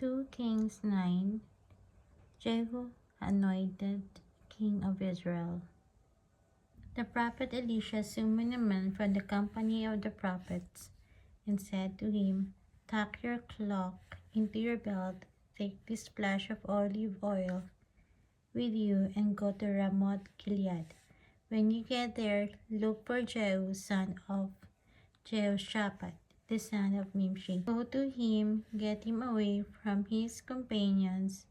2 Kings 9. Jehu anointed king of Israel. The prophet Elisha summoned a man from the company of the prophets and said to him, "Tuck your cloak into your belt, take this splash of olive oil with you, and go to Ramoth Gilead. When you get there, look for Jehu, son of Jehoshaphat, the son of Nimshi. Go to him, get him away from his companions,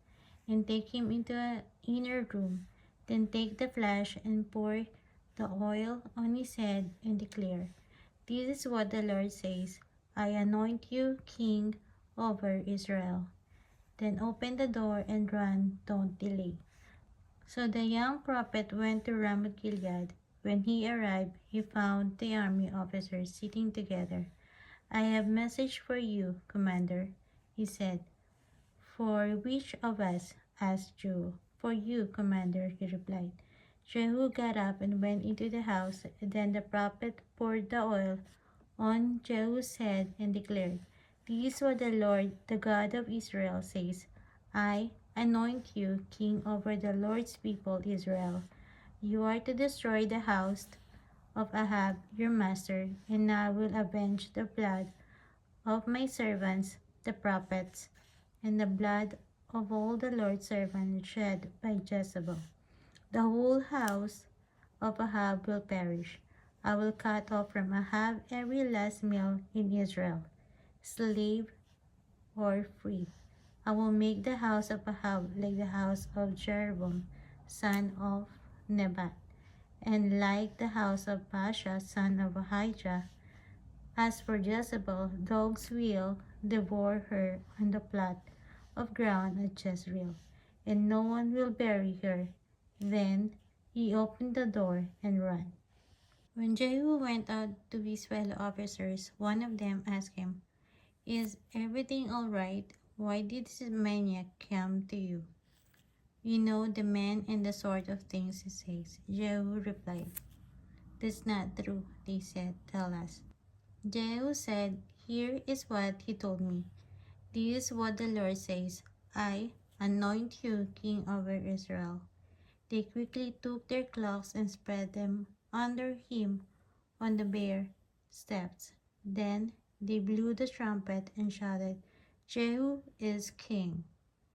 and take him into an inner room. Then take the flash and pour the oil on his head and declare, 'This is what the Lord says, I anoint you king over Israel.' Then open the door and run, don't delay." So the young prophet went to Ramoth Gilead. When he arrived, he found the army officers sitting together. "I have message for you, commander," he said. "For which of us?" asked Jehu. "For you, commander," he replied. Jehu got up and went into the house. Then the prophet poured the oil on Jehu's head and declared, "This is what the Lord, the God of Israel, says, I anoint you king over the Lord's people Israel. You are to destroy the house of Ahab your master, and I will avenge the blood of my servants, the prophets, and the blood of all the Lord's servants shed by Jezebel. The whole house of Ahab will perish. I will cut off from Ahab every last male in Israel, slave or free. I will make the house of Ahab like the house of Jeroboam, son of Nebat, and like the house of Baasha, son of Ahijah. As for Jezebel, dogs will devour her on the plot of ground at Jezreel, and no one will bury her." Then he opened the door and ran. When Jehu went out to his fellow officers, one of them asked him, "Is everything all right? Why did this maniac come to you? You know the man and the sort of things he says." Jehu replied, "That's not true," they said. "Tell us." Jehu said, "Here is what he told me. This is what the Lord says, I anoint you king over Israel." They quickly took their cloaks and spread them under him on the bare steps. Then they blew the trumpet and shouted, "Jehu is king."